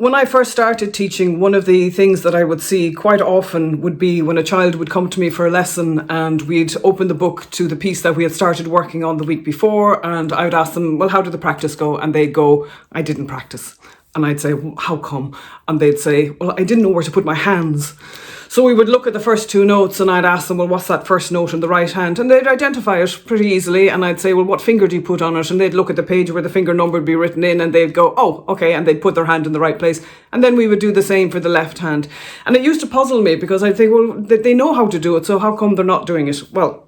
When I first started teaching, one of the things that I would see quite often would be when a child would come to me for a lesson and we'd open the book to the piece that we had started working on the week before, and I would ask them, well, how did the practice go? And they'd go, I didn't practice. And I'd say, well, how come? And they'd say, well, I didn't know where to put my hands. So we would look at the first two notes and I'd ask them, well, what's that first note in the right hand? And they'd identify it pretty easily. And I'd say, well, what finger do you put on it? And they'd look at the page where the finger number would be written in and they'd go, oh, okay. And they'd put their hand in the right place. And then we would do the same for the left hand. And it used to puzzle me because I'd think, well, they know how to do it. So how come they're not doing it? Well,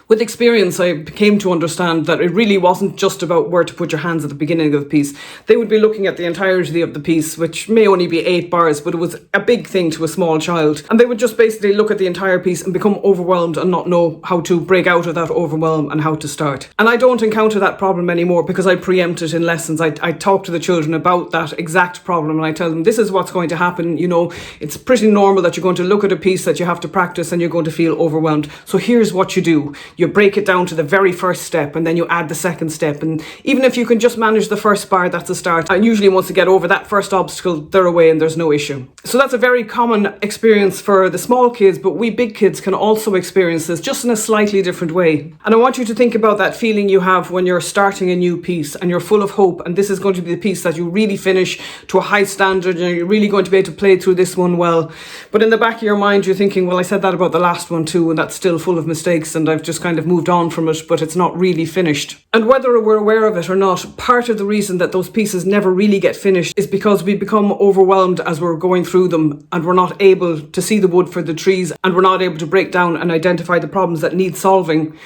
with experience, I came to understand that it really wasn't just about where to put your hands at the beginning of the piece. They would be looking at the entirety of the piece, which may only be 8 bars, but it was a big thing to a small child. And they would just basically look at the entire piece and become overwhelmed and not know how to break out of that overwhelm and how to start. And I don't encounter that problem anymore because I preempt it in lessons. I talk to the children about that exact problem and I tell them, this is what's going to happen. You know, it's pretty normal that you're going to look at a piece that you have to practice and you're going to feel overwhelmed. So here's what you do. You break it down to the very first step and then you add the second step. And even if you can just manage the first bar, that's a start. And usually once you get over that first obstacle, they're away and there's no issue. So that's a very common experience for the small kids, but we big kids can also experience this just in a slightly different way. And I want you to think about that feeling you have when you're starting a new piece and you're full of hope and this is going to be the piece that you really finish to a high standard and you're really going to be able to play through this one well. But in the back of your mind, you're thinking, well, I said that about the last one too, and that's still full of mistakes and I've just kind of moved on from it, but it's not really finished. And whether we're aware of it or not, part of the reason that those pieces never really get finished is because we become overwhelmed as we're going through them and we're not able to see the wood for the trees and we're not able to break down and identify the problems that need solving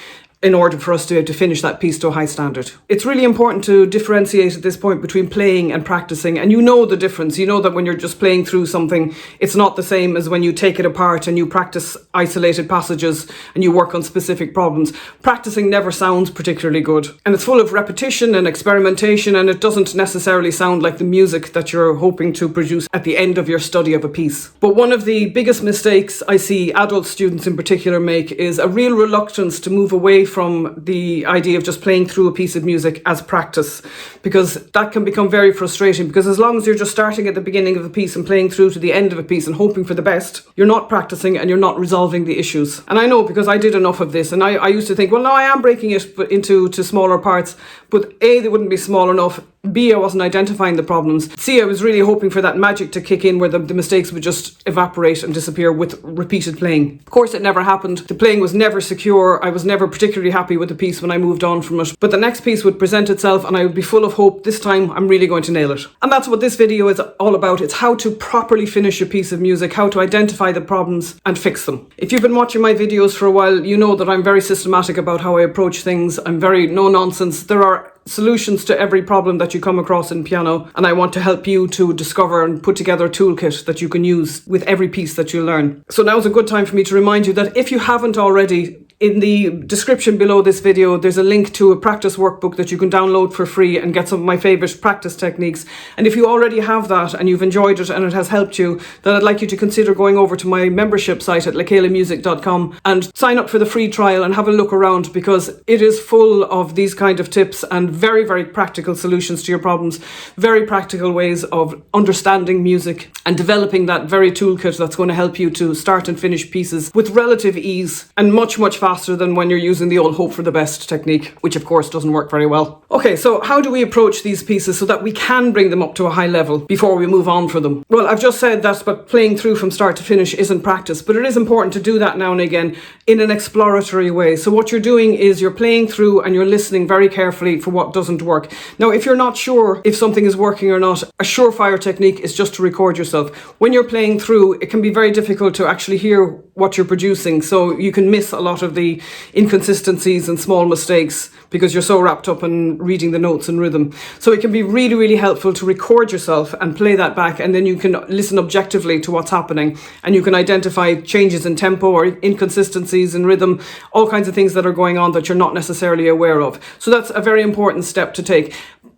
in order for us to be able to finish that piece to a high standard. It's really important to differentiate at this point between playing and practicing, and you know the difference. You know that when you're just playing through something, it's not the same as when you take it apart and you practice isolated passages and you work on specific problems. Practicing never sounds particularly good, and it's full of repetition and experimentation, and it doesn't necessarily sound like the music that you're hoping to produce at the end of your study of a piece. But one of the biggest mistakes I see adult students in particular make is a real reluctance to move away from the idea of just playing through a piece of music as practice, because that can become very frustrating, because as long as you're just starting at the beginning of a piece and playing through to the end of a piece and hoping for the best, you're not practicing and you're not resolving the issues. And I know because I did enough of this, and I used to think, well, no, I am breaking it into smaller parts, but A, they wouldn't be small enough, B, I wasn't identifying the problems, C, I was really hoping for that magic to kick in where the mistakes would just evaporate and disappear with repeated playing. Of course, it never happened. The playing was never secure. I was never particularly happy with the piece when I moved on from it. But the next piece would present itself and I would be full of hope. This time, I'm really going to nail it. And that's what this video is all about. It's how to properly finish a piece of music, how to identify the problems and fix them. If you've been watching my videos for a while, you know that I'm very systematic about how I approach things. I'm very no nonsense. There are solutions to every problem that you come across in piano, and I want to help you to discover and put together a toolkit that you can use with every piece that you learn. So now's a good time for me to remind you that if you haven't already, in the description below this video, there's a link to a practice workbook that you can download for free and get some of my favourite practice techniques. And if you already have that and you've enjoyed it and it has helped you, then I'd like you to consider going over to my membership site at lekelamusic.com and sign up for the free trial and have a look around, because it is full of these kind of tips and very, very practical solutions to your problems, very practical ways of understanding music and developing that very toolkit that's going to help you to start and finish pieces with relative ease and much, much faster than when you're using the old hope for the best technique, which of course doesn't work very well. Okay, so how do we approach these pieces so that we can bring them up to a high level before we move on for them? Well, I've just said that but playing through from start to finish isn't practice, but it is important to do that now and again in an exploratory way. So what you're doing is you're playing through and you're listening very carefully for what doesn't work. Now, if you're not sure if something is working or not, a surefire technique is just to record yourself. When you're playing through, it can be very difficult to actually hear what you're producing, so you can miss a lot of the inconsistencies and small mistakes because you're so wrapped up in reading the notes and rhythm. So it can be really, really helpful to record yourself and play that back, and then you can listen objectively to what's happening and you can identify changes in tempo or inconsistencies in rhythm, all kinds of things that are going on that you're not necessarily aware of. So that's a very important step to take.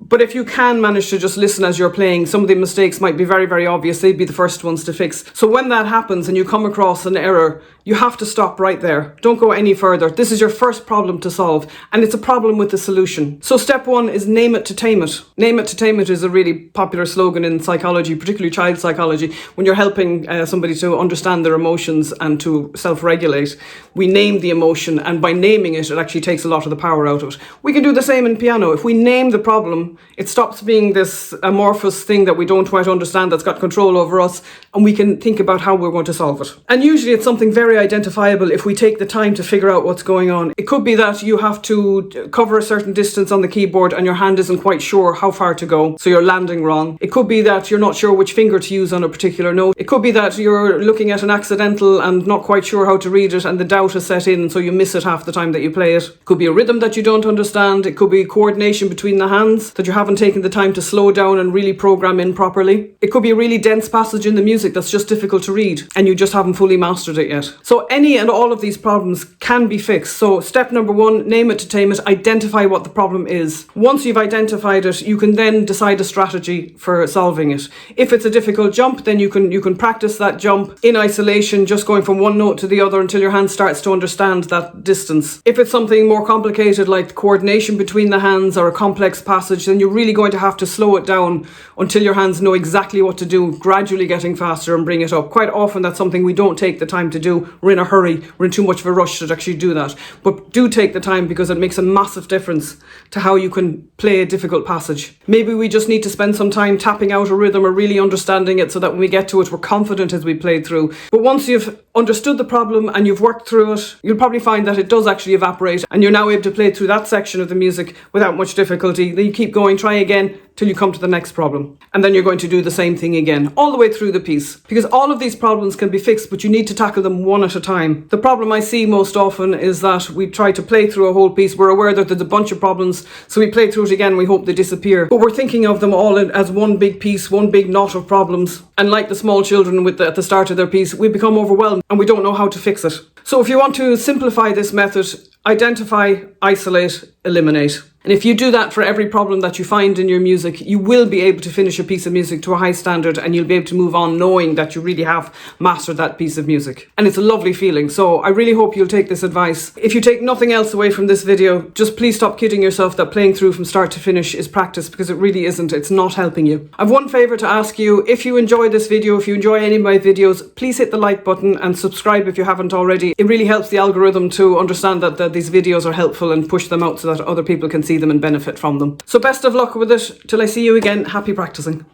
But if you can manage to just listen as you're playing, some of the mistakes might be very, very obvious. They'd be the first ones to fix. So when that happens and you come across an error, you have to stop right there. Don't go any further. This is your first problem to solve, and it's a problem with the solution. So step one is name it to tame it. Name it to tame it is a really popular slogan in psychology, particularly child psychology. When you're helping somebody to understand their emotions and to self-regulate, we name the emotion, and by naming it, it actually takes a lot of the power out of it. We can do the same in piano. If we name the problem, it stops being this amorphous thing that we don't quite understand that's got control over us, and we can think about how we're going to solve it. And usually it's something very identifiable if we take the time to figure out what's going on. It could be that you have to cover a certain distance on the keyboard and your hand isn't quite sure how far to go, so you're landing wrong. It could be that you're not sure which finger to use on a particular note. It could be that you're looking at an accidental and not quite sure how to read it, and the doubt has set in, so you miss it half the time that you play it. It could be a rhythm that you don't understand. It could be coordination between the hands that you haven't taken the time to slow down and really program in properly. It could be a really dense passage in the music that's just difficult to read and you just haven't fully mastered it yet. So any and all of these problems can be fixed. So step number one, name it to tame it, identify what the problem is. Once you've identified it, you can then decide a strategy for solving it. If it's a difficult jump, then you can practice that jump in isolation, just going from one note to the other until your hand starts to understand that distance. If it's something more complicated like coordination between the hands or a complex passage, then you're really going to have to slow it down until your hands know exactly what to do, gradually getting faster and bring it up. Quite often that's something we don't take the time to do. We're in a hurry, we're in too much of a rush to actually do that. But do take the time, because it makes a massive difference to how you can play a difficult passage. Maybe we just need to spend some time tapping out a rhythm or really understanding it so that when we get to it, we're confident as we play through. But once you've understood the problem and you've worked through it, you'll probably find that it does actually evaporate and you're now able to play through that section of the music without much difficulty. Then you keep going, try again till you come to the next problem. And then you're going to do the same thing again, all the way through the piece. Because all of these problems can be fixed, but you need to tackle them one at a time. The problem I see most often is that we try to play through a whole piece. We're aware that there's a bunch of problems, so we play through it again, we hope they disappear. But we're thinking of them all as one big piece, one big knot of problems. And like the small children at the start of their piece, we become overwhelmed and we don't know how to fix it. So if you want to simplify this method, identify, isolate, eliminate. And if you do that for every problem that you find in your music, you will be able to finish a piece of music to a high standard, and you'll be able to move on knowing that you really have mastered that piece of music. And it's a lovely feeling. So I really hope you'll take this advice. If you take nothing else away from this video, just please stop kidding yourself that playing through from start to finish is practice, because it really isn't. It's not helping you. I've one favour to ask you. If you enjoy this video, if you enjoy any of my videos, please hit the like button and subscribe if you haven't already. It really helps the algorithm to understand that these videos are helpful and push them out so that other people can see them and benefit from them. So best of luck with it. Till I see you again, happy practicing.